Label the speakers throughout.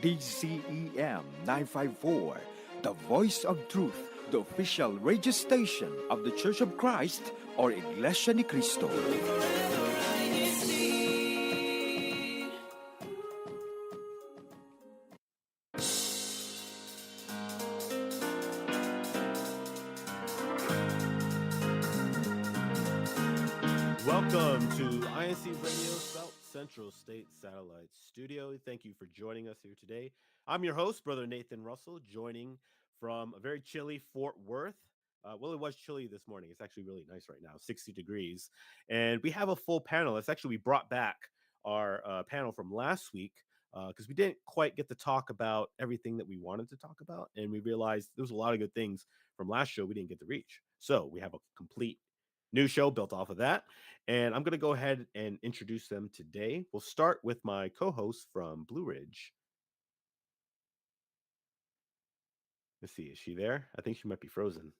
Speaker 1: DCEM 954, the voice of truth, the official radio station of the Church of Christ or Iglesia ni Cristo.
Speaker 2: Welcome to INCRadio South Central State Satellite Studio. Thank you for joining us here today. I'm your host, Brother Nathan Russell, joining from a very chilly Fort Worth. Well, it was chilly this morning. It's actually really nice right now, 60 degrees. And we have a full panel. It's actually, we brought back our panel from last week because we didn't quite get to talk about everything that we wanted to talk about. And we realized there was a lot of good things from last show we didn't get to reach. So we have a complete new show built off of that. And I'm going to go ahead and introduce them today. We'll start with my co-host from Blue Ridge. Let's see, is she there? I think she might be frozen.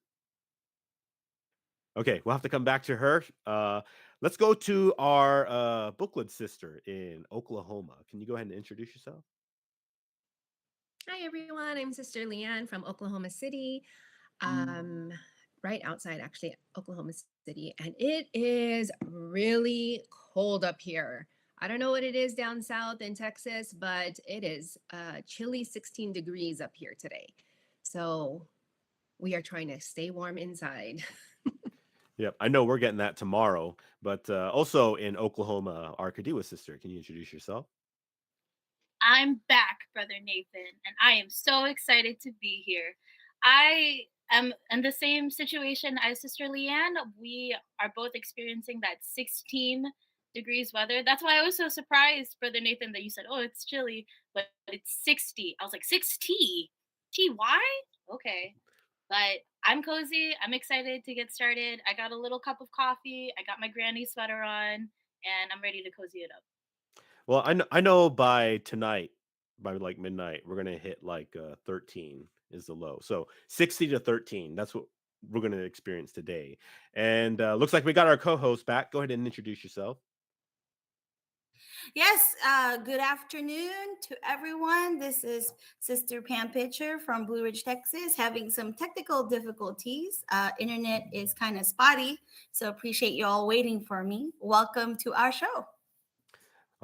Speaker 2: Okay, we'll have to come back to her. Let's go to our booklet sister in Oklahoma. Can you go ahead and introduce yourself?
Speaker 3: Hi, everyone. I'm Sister Leanne from Oklahoma City, right outside, actually, Oklahoma City. And it is really cold up here. I don't know what it is down south in Texas, but it is chilly 16 degrees up here today. So we are trying to stay warm inside.
Speaker 2: Yep, I know we're getting that tomorrow, but also in Oklahoma, our Kadiwa sister. Can you introduce yourself?
Speaker 4: I'm back, Brother Nathan, and I am so excited to be here. I am in the same situation as Sister Leanne. We are both experiencing that 16 degrees weather. That's why I was so surprised, Brother Nathan, that you said, oh, it's chilly, but it's 60. I was like, 6T? T-Y? Okay. But I'm cozy. I'm excited to get started. I got a little cup of coffee. I got my granny sweater on, and I'm ready to cozy it up.
Speaker 2: Well, I know by tonight, by like midnight, we're gonna hit like 13 is the low. So 60 to 13. That's what we're gonna experience today. And looks like we got our co-host back. Go ahead and introduce yourself.
Speaker 5: Yes, good afternoon to everyone. This is Sister Pam Pitcher from Blue Ridge, Texas, having some technical difficulties. Internet is kind of spotty, so appreciate you all waiting for me. Welcome to our show.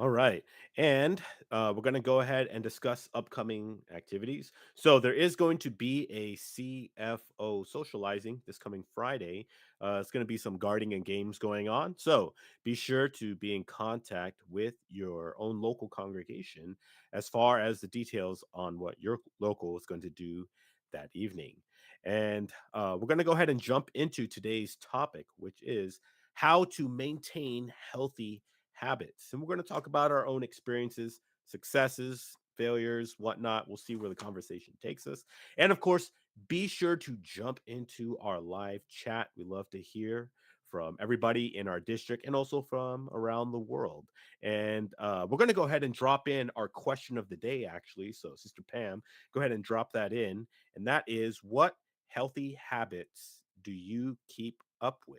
Speaker 2: All right. And we're going to go ahead and discuss upcoming activities. So there is going to be a CFO socializing this coming Friday. It's going to be some guarding and games going on. So be sure to be in contact with your own local congregation as far as the details on what your local is going to do that evening. And we're going to go ahead and jump into today's topic, which is how to maintain healthy habits. And we're going to talk about our own experiences, successes, failures, whatnot. We'll see where the conversation takes us. And of course, be sure to jump into our live chat. We love to hear from everybody in our district and also from around the world. And we're going to go ahead and drop in our question of the day, actually. So, Sister Pam, go ahead and drop that in. And that is, what healthy habits do you keep up with?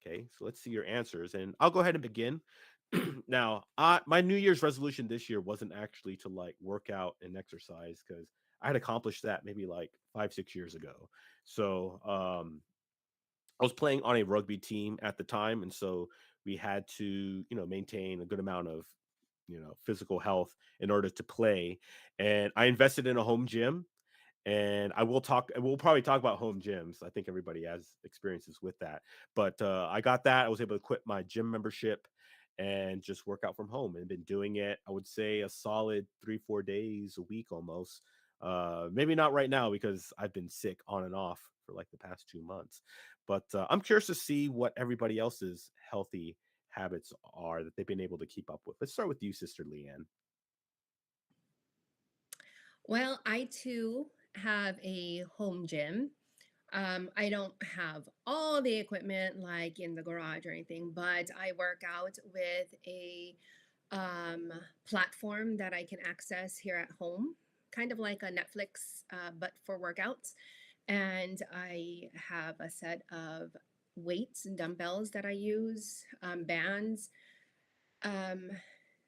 Speaker 2: Okay, so let's see your answers. And I'll go ahead and begin. Now, my New Year's resolution this year wasn't actually to like work out and exercise because I had accomplished that maybe like 5, 6 years ago. So I was playing on a rugby team at the time, and so we had to, maintain a good amount of, physical health in order to play. And I invested in a home gym, and we'll probably talk about home gyms. I think everybody has experiences with that, but I got that. I was able to quit my gym membership and just work out from home, and been doing it, I would say, a solid 3, 4 days a week almost. Maybe not right now because I've been sick on and off for like the past 2 months, but I'm curious to see what everybody else's healthy habits are that they've been able to keep up with. Let's start with you, Sister Leanne.
Speaker 3: Well, I too have a home gym. I don't have all the equipment like in the garage or anything, but I work out with a platform that I can access here at home, kind of like a Netflix, but for workouts. And I have a set of weights and dumbbells that I use, bands. Um,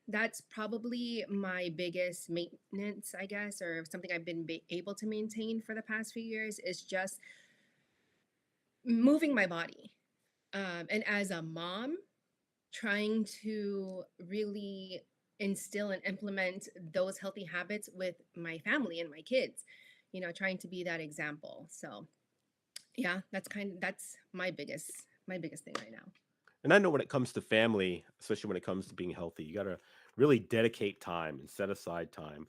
Speaker 3: That's probably my biggest maintenance, I guess, or something I've been able to maintain for the past few years is just moving my body. And as a mom, trying to really instill and implement those healthy habits with my family and my kids, trying to be that example. So yeah, that's my biggest thing right now.
Speaker 2: And I know when it comes to family, especially when it comes to being healthy, you got to really dedicate time and set aside time,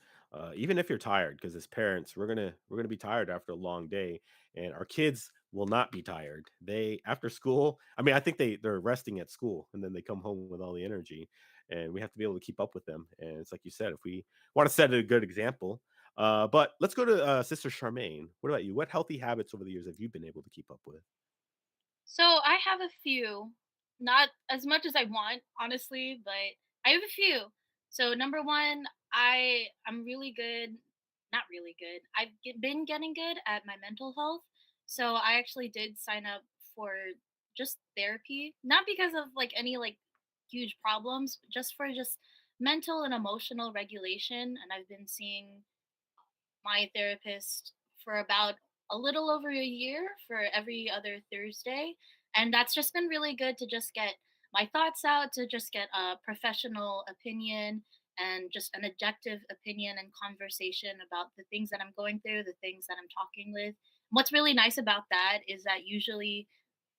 Speaker 2: even if you're tired. Because as parents, we're gonna be tired after a long day, and our kids will not be tired. They after school, I mean, I think they're resting at school, and then they come home with all the energy, and we have to be able to keep up with them. And it's like you said, if we want to set a good example. But let's go to Sister Charmaine. What about you? What healthy habits over the years have you been able to keep up with?
Speaker 4: So I have a few, not as much as I want, honestly, but I have a few. So number one, I'm really good, not really good. Been getting good at my mental health. So I actually did sign up for just therapy, not because of like any like huge problems, but just for just mental and emotional regulation. And I've been seeing my therapist for about a little over a year for every other Thursday. And that's just been really good to just get my thoughts out, to just get a professional opinion and just an objective opinion and conversation about the things that I'm going through, the things that I'm talking with. What's really nice about that is that usually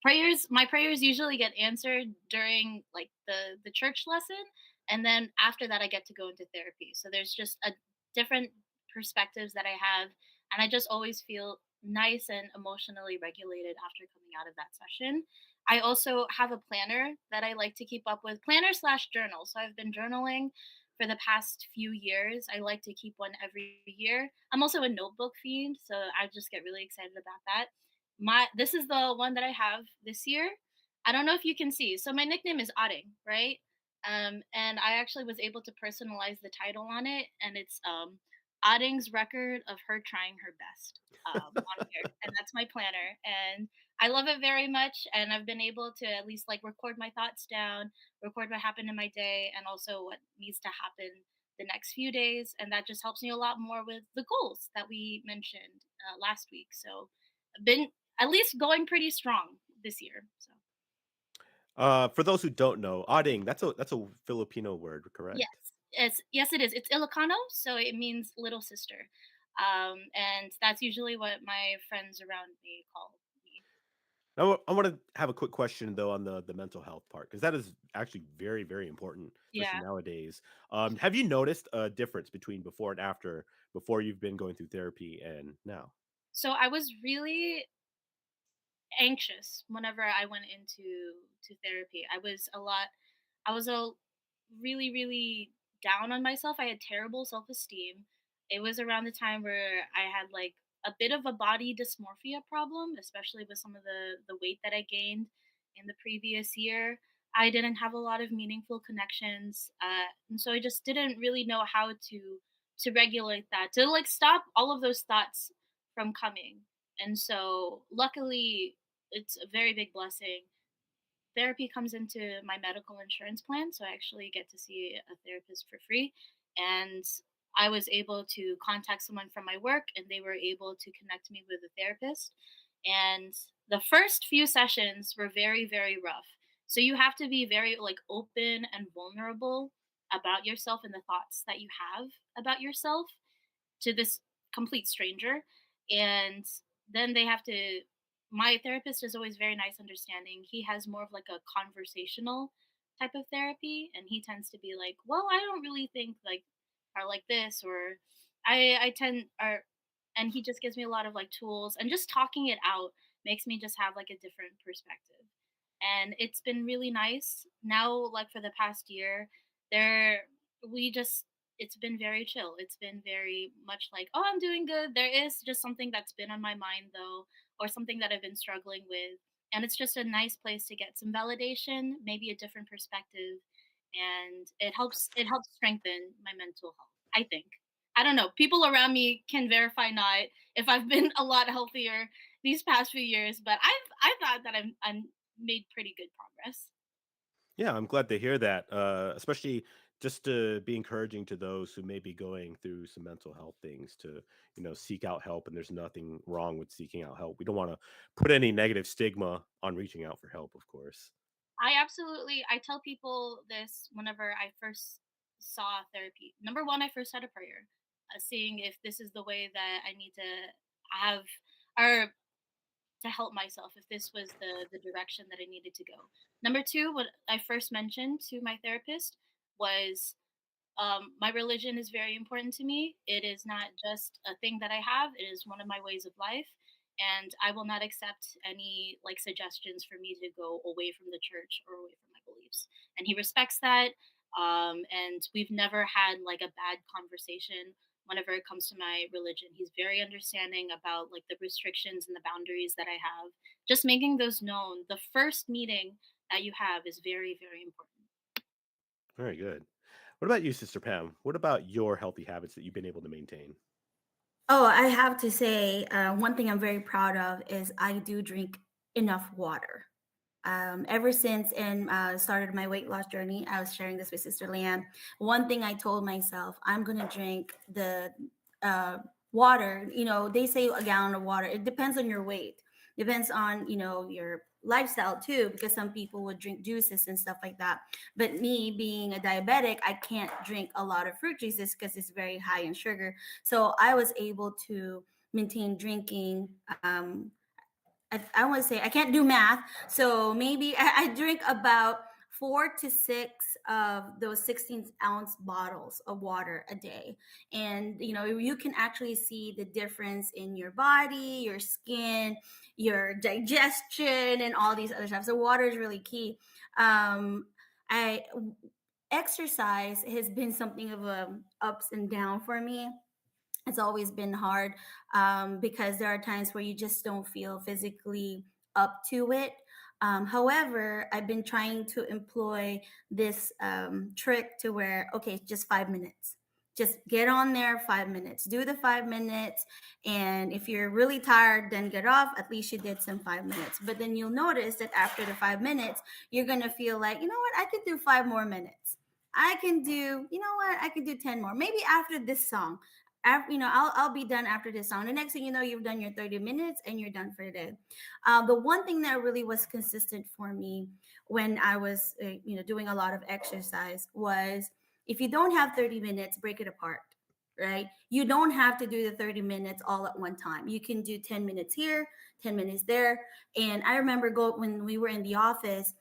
Speaker 4: my prayers usually get answered during like the church lesson, and then after that I get to go into therapy, so there's just a different perspectives that I have, and I just always feel nice and emotionally regulated after coming out of that session. I also have a planner that I like to keep up with, planner slash journal, so I've been journaling for the past few years. I like to keep one every year. I'm also a notebook fiend, so I just get really excited about that. This is the one that I have this year. I don't know if you can see. So my nickname is Otting, right? And I actually was able to personalize the title on it, and it's Otting's record of her trying her best on here, and that's my planner, and I love it very much. And I've been able to at least like record my thoughts down, record what happened in my day, and also what needs to happen the next few days, and that just helps me a lot more with the goals that we mentioned last week. So I've been at least going pretty strong this year. So
Speaker 2: For those who don't know, "ading," that's a Filipino word,
Speaker 4: yes,
Speaker 2: correct?
Speaker 4: yes, it is. It's Ilocano, so it means little sister, and that's usually what my friends around me call me.
Speaker 2: Now, I wanna have a quick question, though, on the mental health part, because that is actually very, very important, especially
Speaker 4: Yeah.
Speaker 2: nowadays. Have you noticed a difference between before and after, before you've been going through therapy and now?
Speaker 4: So I was really anxious whenever I went into therapy. I was a really, really down on myself. I had terrible self-esteem. It was around the time where I had like a bit of a body dysmorphia problem, especially with some of the weight that I gained in the previous year. I didn't have a lot of meaningful connections, and so I just didn't really know how to regulate that, to like stop all of those thoughts from coming. And so, luckily, it's a very big blessing. Therapy comes into my medical insurance plan, so I actually get to see a therapist for free. And I was able to contact someone from my work, and they were able to connect me with a therapist. And the first few sessions were very, very rough. So you have to be very like open and vulnerable about yourself and the thoughts that you have about yourself to this complete stranger. And then they have to, my therapist is always very nice, understanding. He has more of like a conversational type of therapy, and he tends to be like, well, I don't really think like are like this, or I tend are, and he just gives me a lot of like tools, and just talking it out makes me just have like a different perspective. And it's been really nice now, like for the past year, there we just it's been very chill. It's been very much like, oh, I'm doing good. There is just something that's been on my mind though, or something that I've been struggling with. And it's just a nice place to get some validation, maybe a different perspective. And it helps strengthen my mental health, I think. I don't know. People around me can verify not if I've been a lot healthier these past few years, but I thought that I'm made pretty good progress.
Speaker 2: Yeah, I'm glad to hear that, especially just to be encouraging to those who may be going through some mental health things to, seek out help. And there's nothing wrong with seeking out help. We don't want to put any negative stigma on reaching out for help, of course.
Speaker 4: I tell people this whenever I first saw therapy. Number one, I first had a prayer, seeing if this is the way that I need to have, or to help myself, if this was the direction that I needed to go. Number two, what I first mentioned to my therapist was, my religion is very important to me. It is not just a thing that I have, it is one of my ways of life. And I will not accept any like suggestions for me to go away from the church or away from my beliefs. And he respects that. And we've never had like a bad conversation whenever it comes to my religion. He's very understanding about like the restrictions and the boundaries that I have. Just making those known. The first meeting that you have is very, very important.
Speaker 2: Very good. What about you, Sister Pam? What about your healthy habits that you've been able to maintain?
Speaker 5: Oh, I have to say, one thing I'm very proud of is I do drink enough water. Ever since and started my weight loss journey, I was sharing this with Sister Leanne. One thing I told myself, I'm gonna drink the uh, water. They say a gallon of water. It depends on your weight. Depends on your lifestyle too, because some people would drink juices and stuff like that. But me being a diabetic, I can't drink a lot of fruit juices because it's very high in sugar. So I was able to maintain drinking. I want to say I can't do math, so maybe I drink about 4 to 6 of those 16-ounce bottles of water a day. And you can actually see the difference in your body, your skin, your digestion, and all these other stuff. So water is really key. I Exercise has been something of a ups and down for me. It's always been hard, because there are times where you just don't feel physically up to it. However, I've been trying to employ this trick to where, okay, just 5 minutes. Just get on there, 5 minutes. Do the 5 minutes. And if you're really tired, then get off. At least you did some 5 minutes. But then you'll notice that after the 5 minutes, you're going to feel like, you know what, I could do 5 more minutes. I can do, you know what, I can do 10 more. Maybe after this song, I'll be done after this song. The next thing you know, you've done your 30 minutes and you're done for the day. The one thing that really was consistent for me when I was doing a lot of exercise was, if you don't have 30 minutes, break it apart. Right, you don't have to do the 30 minutes all at one time. You can do 10 minutes here, 10 minutes there. And I remember when we were in the office,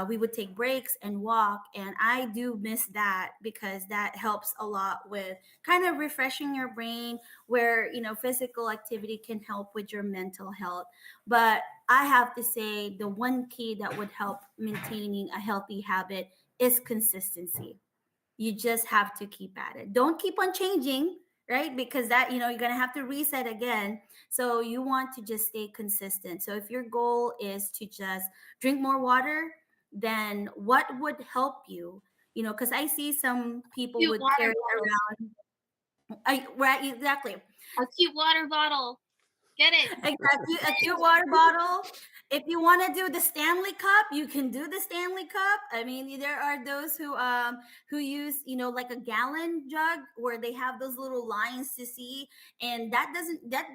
Speaker 5: we would take breaks and walk, and I do miss that because that helps a lot with kind of refreshing your brain, where physical activity can help with your mental health. But I have to say, the one key that would help maintaining a healthy habit is consistency. You just have to keep at it. Don't keep on changing, right? Because that, you're going to have to reset again. So you want to just stay consistent. So if your goal is to just drink more water, then what would help you? Because I see some people
Speaker 4: Cute
Speaker 5: would
Speaker 4: water
Speaker 5: carry
Speaker 4: bottle.
Speaker 5: around. Right, exactly.
Speaker 4: A cute water bottle. Get it?
Speaker 5: Exactly, a cute water bottle. If you want to do the Stanley Cup, you can do the Stanley Cup. I mean, there are those who use like a gallon jug where they have those little lines to see, and that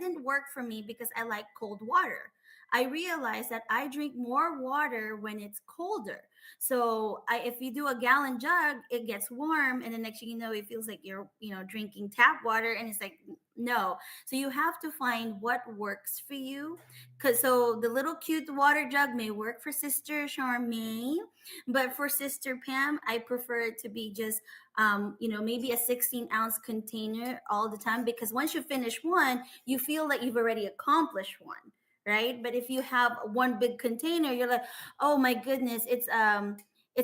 Speaker 5: didn't work for me because I like cold water. I realized that I drink more water when it's colder. So if you do a gallon jug, it gets warm, and the next thing you know, it feels like you're drinking tap water, and it's like no. So you have to find what works for you. Cause so the little cute water jug may work for Sister Charmaine, but for Sister Pam, I prefer it to be just maybe a 16-ounce container all the time, because once you finish one, you feel like you've already accomplished one. Right. But if you have one big container, you're like, oh my goodness, it's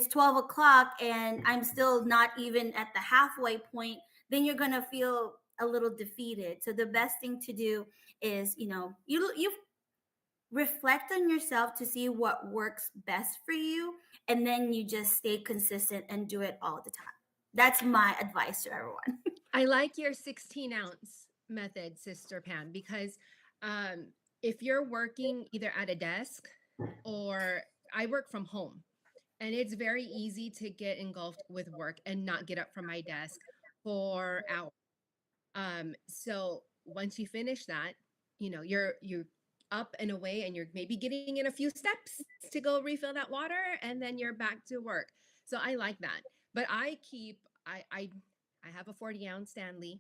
Speaker 5: 12 o'clock and I'm still not even at the halfway point. Then you're gonna feel a little defeated. So the best thing to do is, you reflect on yourself to see what works best for you, and then you just stay consistent and do it all the time. That's my advice to everyone.
Speaker 3: I like your 16-ounce method, Sister Pam, because um, if you're working either at a desk or I work from home, and it's very easy to get engulfed with work and not get up from my desk for hours. So once you finish that, you're up and away, and you're maybe getting in a few steps to go refill that water, and then you're back to work. So I like that. But I have a 40-ounce Stanley.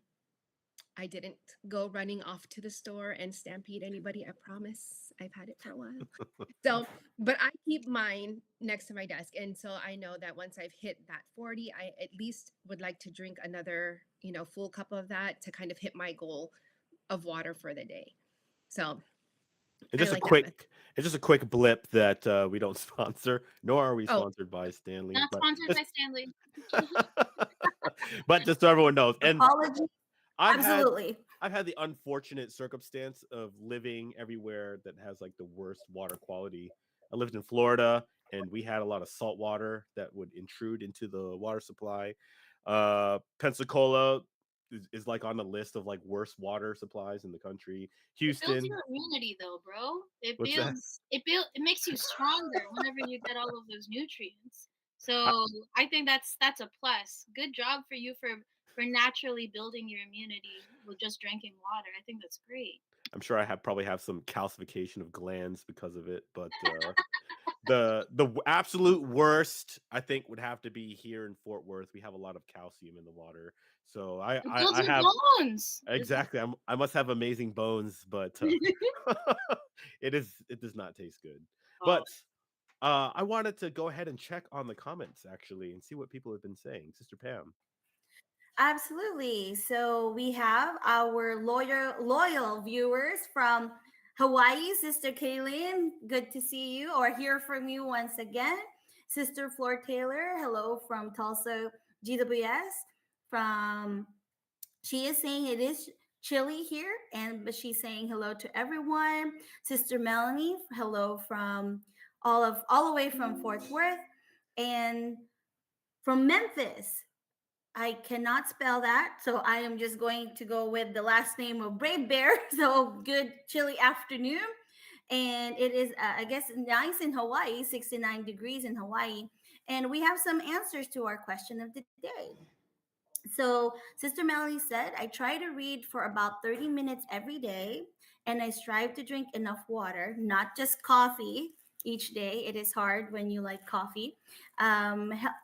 Speaker 3: I didn't go running off to the store and stampede anybody. I promise. I've had it for a while. So, but I keep mine next to my desk. And so I know that once I've hit that 40, I at least would like to drink another, full cup of that to kind of hit my goal of water for the day. So
Speaker 2: And
Speaker 3: I
Speaker 2: just a
Speaker 3: like that method.
Speaker 2: quick, it's just a quick blip that we don't sponsor, nor are we
Speaker 3: Oh,
Speaker 2: sponsored by Stanley,
Speaker 4: Not
Speaker 2: but
Speaker 4: sponsored
Speaker 2: just,
Speaker 4: by Stanley.
Speaker 2: but just so everyone knows. And
Speaker 5: Apology.
Speaker 2: I've had
Speaker 5: Absolutely.
Speaker 2: I've had the unfortunate circumstance of living everywhere that has like the worst water quality. I lived in Florida, and we had a lot of salt water that would intrude into the water supply. Pensacola is like on the list of like worst water supplies in the country.
Speaker 4: It builds
Speaker 2: Houston,
Speaker 4: your immunity though, bro. It
Speaker 2: what's that?
Speaker 4: builds it makes you stronger whenever you get all of those nutrients.
Speaker 2: I,
Speaker 4: So I think that's a plus. Good job for you for naturally building your immunity with just drinking water. I think that's great.
Speaker 2: I'm sure I probably have some calcification of glands because of it, but the absolute worst I think would have to be here in Fort Worth. We have a lot of calcium in the water, so
Speaker 4: It builds
Speaker 2: I
Speaker 4: your
Speaker 2: have
Speaker 4: bones.
Speaker 2: exactly. I must have amazing bones, but it does not taste good.
Speaker 4: Oh,
Speaker 2: But I wanted to go ahead and check on the comments actually and see what people have been saying. Sister Pam.
Speaker 5: Absolutely. So we have our loyal viewers from Hawaii, Sister Kaylin. Good to see you or hear from you once again. Sister Floor Taylor, hello from Tulsa, GWS. From She is saying it is chilly here, but she's saying hello to everyone. Sister Melanie, hello from all the way from Fort Worth, and from Memphis. I cannot spell that, so I am just going to go with the last name of Brave Bear. So good chilly afternoon, and it is I guess nice in Hawaii, 69 degrees in Hawaii, and we have some answers to our question of the day. So, Sister Melanie said, I try to read for about 30 minutes every day, and I strive to drink enough water, not just coffee each day. It is hard when you like coffee.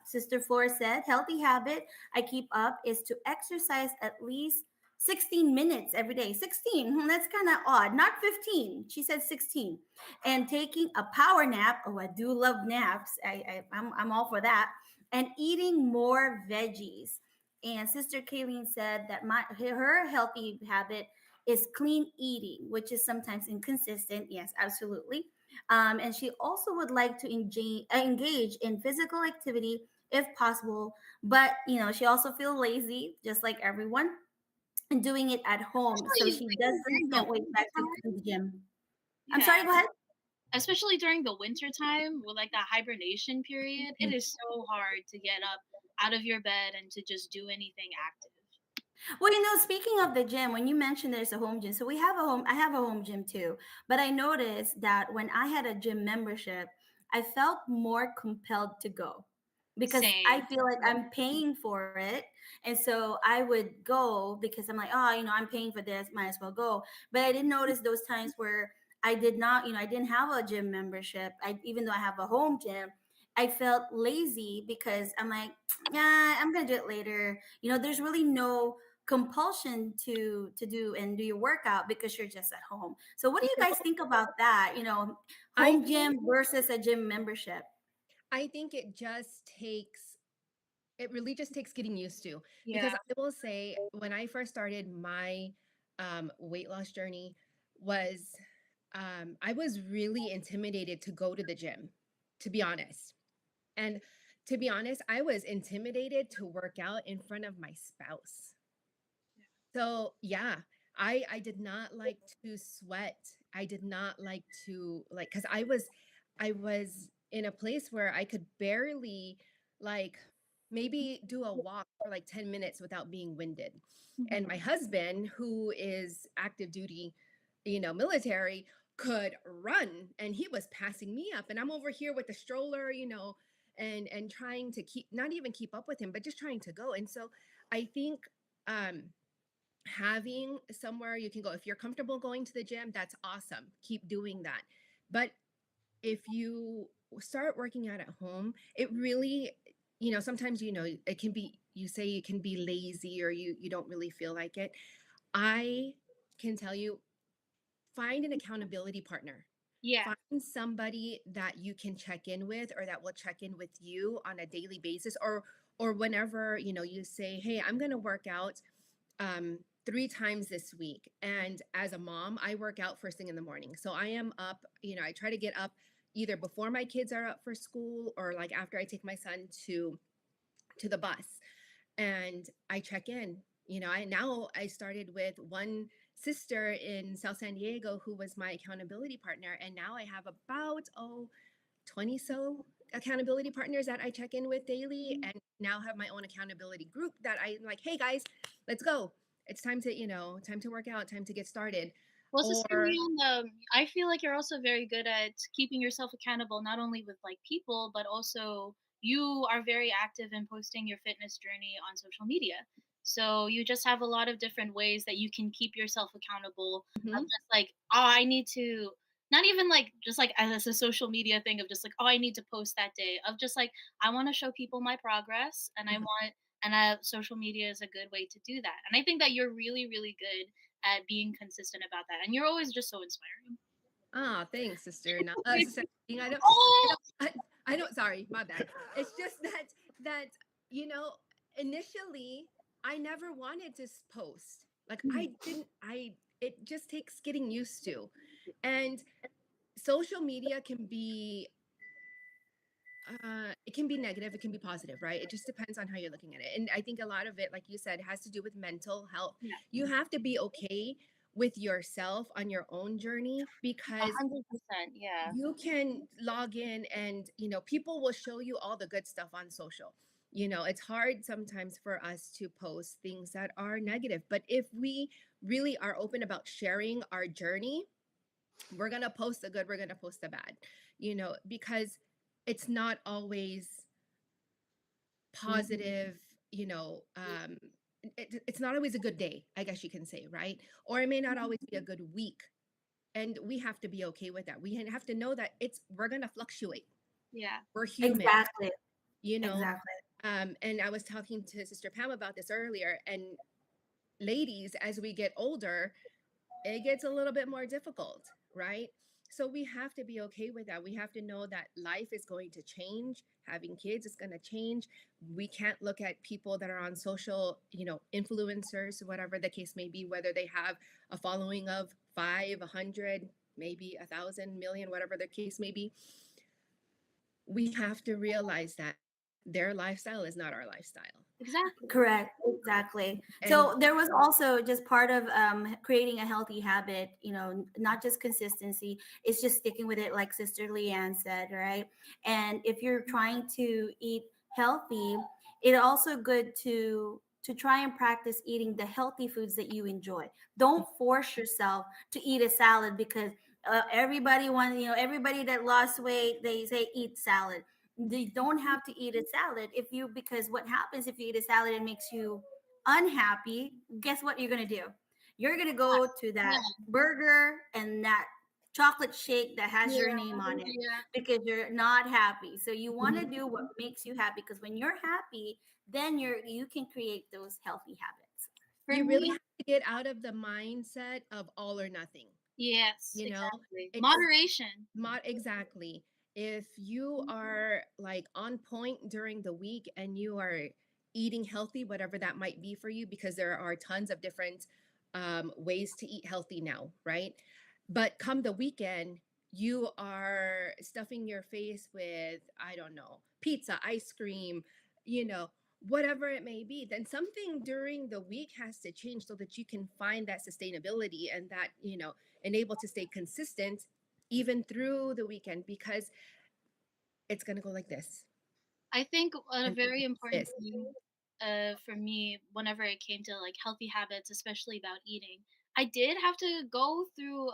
Speaker 5: Sister Flora said, healthy habit I keep up is to exercise at least 16 minutes every day. 16, that's kind of odd. Not 15. She said 16. And taking a power nap. Oh, I do love naps. I'm all for that. And eating more veggies. And Sister Kayleen said that her healthy habit is clean eating, which is sometimes inconsistent. Yes, absolutely. And she also would like to engage in physical activity if possible, but she also feels lazy, just like everyone, and doing it at home. So
Speaker 4: especially
Speaker 5: she
Speaker 4: like
Speaker 5: doesn't
Speaker 4: during the
Speaker 5: can't wait back to
Speaker 4: winter
Speaker 5: the gym. I'm
Speaker 4: time.
Speaker 5: sorry.
Speaker 4: Yeah,
Speaker 5: Go ahead.
Speaker 4: especially during the winter time with like that hibernation period, it is so hard to get up out of your bed and to just do anything active.
Speaker 5: Well, speaking of the gym, when you mentioned there's a home gym, so I have a home gym too. But I noticed that when I had a gym membership, I felt more compelled to go because I
Speaker 4: Same.
Speaker 5: feel like I'm paying for it. And so I would go because I'm like, oh, I'm paying for this, might as well go. But I didn't notice those times where I did not, I didn't have a gym membership. Even though I have a home gym, I felt lazy because I'm like, yeah, I'm gonna do it later. There's really no compulsion to do your workout because you're just at home. So what do
Speaker 3: You
Speaker 5: you
Speaker 3: know,
Speaker 5: guys think about that?
Speaker 3: I
Speaker 5: Home
Speaker 3: think
Speaker 5: gym versus a gym membership.
Speaker 3: I think it really just takes getting used to, because
Speaker 4: Yeah.
Speaker 3: I will say when I first started my weight loss journey was I was really intimidated to go to the gym, to be honest. And to be honest, I was intimidated to work out in front of my spouse. So yeah, I did not like to sweat. I did not like to because I was in a place where I could barely like maybe do a walk for like 10 minutes without being winded. And my husband, who is active duty, military, could run, and he was passing me up, and I'm over here with the stroller, and trying to keep, not even keep up with him, but just trying to go. And so I think having somewhere you can go, if you're comfortable going to the gym, that's awesome. Keep doing that. But if you start working out at home, it really, sometimes, it can be, you say you can be lazy or you don't really feel like it. I can tell you, find an accountability partner.
Speaker 4: Yeah.
Speaker 3: Find somebody that you can check in with, or that will check in with you on a daily basis, or whenever, you say, hey, I'm going to work out 3 times this week. And as a mom, I work out first thing in the morning. So I am up, I try to get up either before my kids are up for school, or like after I take my son to the bus, and I check in. I started with one sister in South San Diego who was my accountability partner, and now I have about 20 so accountability partners that I check in with daily, and now have my own accountability group that I'm like, hey guys, let's go. It's time to work out, time to get started.
Speaker 4: Well, Sister
Speaker 3: Or
Speaker 4: Leon, I feel like you're also very good at keeping yourself accountable, not only with like people, but also you are very active in posting your fitness journey on social media. So you just have a lot of different ways that you can keep yourself accountable. Of
Speaker 3: Mhm.
Speaker 4: just like, oh, I need to, not even like just like as a social media thing of just like, oh, I need to post that day. Of just like, I want to show people my progress, and I
Speaker 3: Mhm.
Speaker 4: want, and social media is a good way to do that. And I think that you're really, really good at being consistent about that. And you're always just so inspiring.
Speaker 3: Thanks, sister. No, sister, I
Speaker 4: Oh,
Speaker 3: don't, I don't. Sorry, my bad. It's just that you know, initially, I never wanted to post. Like I didn't. It just takes getting used to, and social media can be. It can be negative, it can be positive, right? It just depends on how you're looking at it. And I think a lot of it, like you said, has to do with mental health.
Speaker 4: yeah,
Speaker 3: You have to be okay with yourself on your own journey, because
Speaker 4: 100%. Yeah.
Speaker 3: you can log in and people will show you all the good stuff on social. It's hard sometimes for us to post things that are negative, but if we really are open about sharing our journey, we're going to post the good, we're going to post the bad, because it's not always positive. It's not always a good day, I guess you can say, right? Or it may not always be a good week, and we have to be okay with that. We have to know that we're going to fluctuate.
Speaker 4: Yeah.
Speaker 3: We're human,
Speaker 5: Exactly.
Speaker 3: you know.
Speaker 5: Exactly.
Speaker 3: And I was talking to Sister Pam about this earlier, and ladies, as we get older, it gets a little bit more difficult, right? So we have to be okay with that. We have to know that life is going to change. Having kids is going to change. We can't look at people that are on social, influencers, whatever the case may be, whether they have a following of 500, maybe 1,000 million, whatever the case may be. We have to realize that their lifestyle is not our lifestyle.
Speaker 4: Exactly.
Speaker 5: Correct. Exactly.
Speaker 3: And
Speaker 5: So there was also just part of creating a healthy habit, not just consistency, it's just sticking with it, like Sister Leanne said, right? And if you're trying to eat healthy, it's also good to try and practice eating the healthy foods that you enjoy. Don't force yourself to eat a salad because everybody that lost weight, they say eat salad. They don't have to eat a salad because what happens if you eat a salad and makes you unhappy, guess what you're going to do? You're going to go to that
Speaker 4: Yeah.
Speaker 5: burger and that chocolate shake that has
Speaker 4: Yeah.
Speaker 5: your name on it
Speaker 4: Yeah.
Speaker 5: because you're not happy. So you want to do what makes you happy, because when you're happy, then you can create those healthy habits.
Speaker 4: For
Speaker 3: you really
Speaker 4: me,
Speaker 3: have to get out of the mindset of all or nothing.
Speaker 4: yes,
Speaker 3: You know,
Speaker 4: exactly.
Speaker 3: it's
Speaker 4: Moderation.
Speaker 3: exactly. If you are like on point during the week and you are eating healthy, whatever that might be for you, because there are tons of different ways to eat healthy now, right? But come the weekend, you are stuffing your face with, I don't know, pizza, ice cream, whatever it may be, then something during the week has to change so that you can find that sustainability and that, and able to stay consistent even through the weekend, because it's going to go like this
Speaker 4: I think a
Speaker 3: and
Speaker 4: very important
Speaker 3: this.
Speaker 4: thing for me, whenever it came to like healthy habits, especially about eating, I did have to go through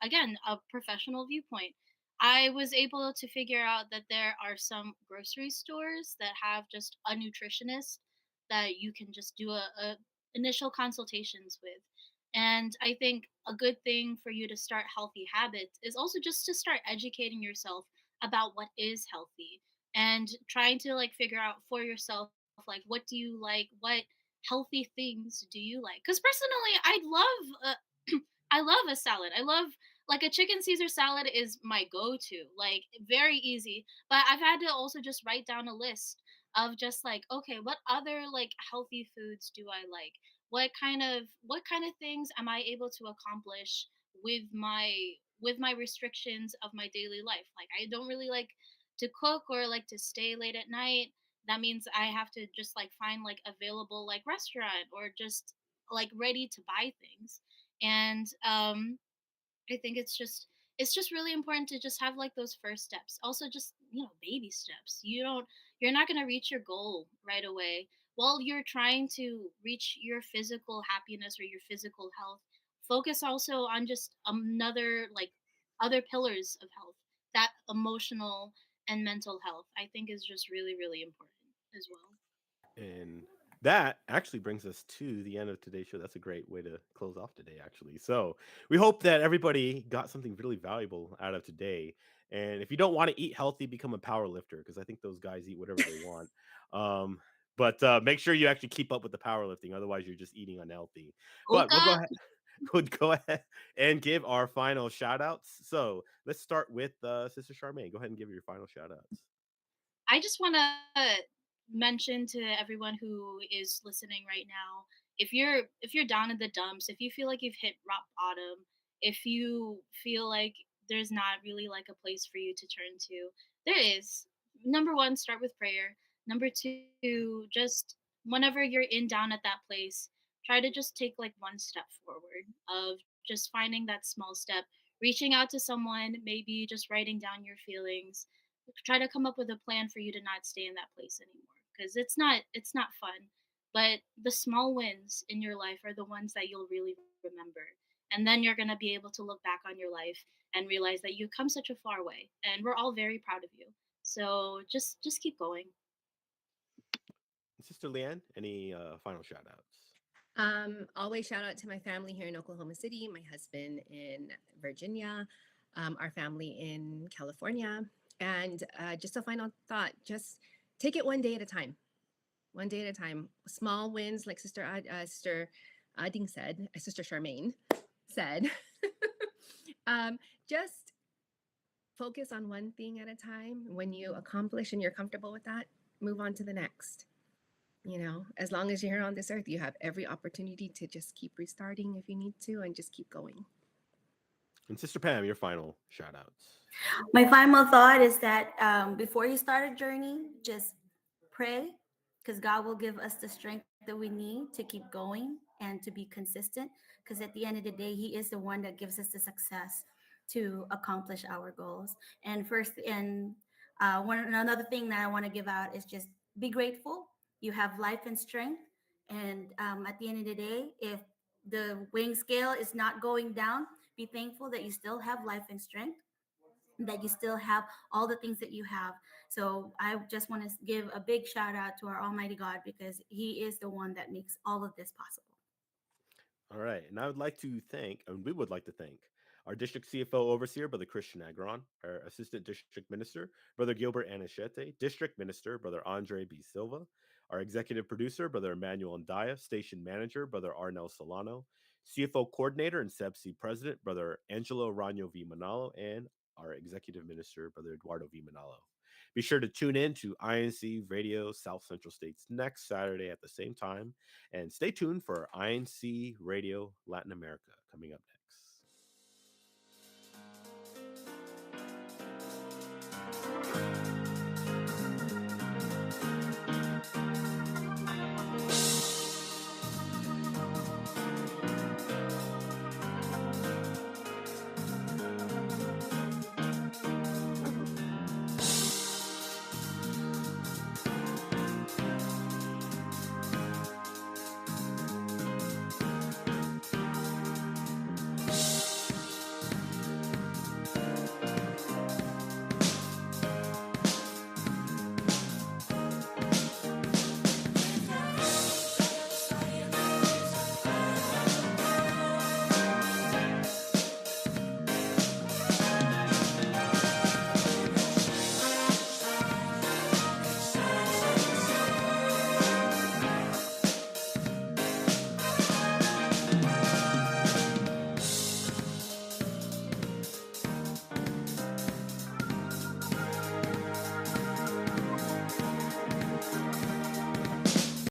Speaker 4: again a professional viewpoint. I was able to figure out that there are some grocery stores that have just a nutritionist that you can just do a initial consultations with. And I think a good thing for you to start healthy habits is also just to start educating yourself about what is healthy and trying to like figure out for yourself like what do you like, what healthy things do you like? Cuz personally I love I love a salad. I love like a chicken Caesar salad is my go-to. Like very easy. But I've had to also just write down a list of just like, okay, what other like healthy foods do I like? What kind of things am I able to accomplish with my restrictions of my daily life? Like I don't really like to cook or like to stay late at night. That means I have to just like find like available like restaurant or just like ready to buy things. And I think it's just really important to just have like those first steps. Also just, baby steps. You're not going to reach your goal right away. While you're trying to reach your physical happiness or your physical health, focus also on just another like other pillars of health. That emotional and mental health I think is just really really important as well.
Speaker 2: And that actually brings us to the end of today's show. That's a great way to close off today, actually. So we hope that everybody got something really valuable out of today. And if you don't want to eat healthy, become a power lifter because I think those guys eat whatever they want. Um, but make sure you actually keep up with the powerlifting. Otherwise, you're just eating unhealthy. But we'll go
Speaker 4: Oka.
Speaker 2: ahead. We'll go ahead and give our final shout outs. So let's start with Sister Charmaine. Go ahead and give your final shout outs.
Speaker 4: I just want to mention to everyone who is listening right now, if you're down in the dumps, if you feel like you've hit rock bottom, if you feel like there's not really like a place for you to turn to, there is. Number 1, start with prayer. Number 2, just whenever you're in down at that place, try to just take like one step forward of just finding that small step, reaching out to someone, maybe just writing down your feelings, try to come up with a plan for you to not stay in that place anymore because it's not fun, but the small wins in your life are the ones that you'll really remember, and then you're going to be able to look back on your life and realize that you've come such a far way, and we're all very proud of you. So just keep going.
Speaker 2: Sister Leanne, any final shout outs?
Speaker 3: Always shout out to my family here in Oklahoma City, my husband in Virginia, our family in California. And just a final thought, just take it one day at a time. One day at a time. Small wins, like Sister Ading said, Sister Charmaine said. um, just focus on one thing at a time. When you accomplish and you're comfortable with that, move on to the next. As long as you're here on this earth, you have every opportunity to just keep restarting if you need to and just keep going.
Speaker 2: And Sister Pam, your final shout outs.
Speaker 5: My final thought is that before you start a journey, just pray because God will give us the strength that we need to keep going and to be consistent. Because at the end of the day, He is the one that gives us the success to accomplish our goals. And first, and another thing that I want to give out is just be grateful. You have life and strength. And at the end of the day, if the weighing scale is not going down, be thankful that you still have life and strength, that you still have all the things that you have. So I just want to give a big shout out to our Almighty God because He is the one that makes all of this possible.
Speaker 2: All right. And I would like to thank, and we would like to thank our district CFO overseer, Brother Christian Agron, our assistant district minister, Brother Gilbert Anachete, district minister, Brother Andre B. Silva, our executive producer, Brother Emmanuel Ndaya, station manager, Brother Arnel Solano, CFO coordinator and SEBC president, Brother Angelo Rano V. Manalo, and our executive minister, Brother Eduardo V. Manalo. Be sure to tune in to INC Radio South Central States next Saturday at the same time. And stay tuned for INC Radio Latin America coming up next.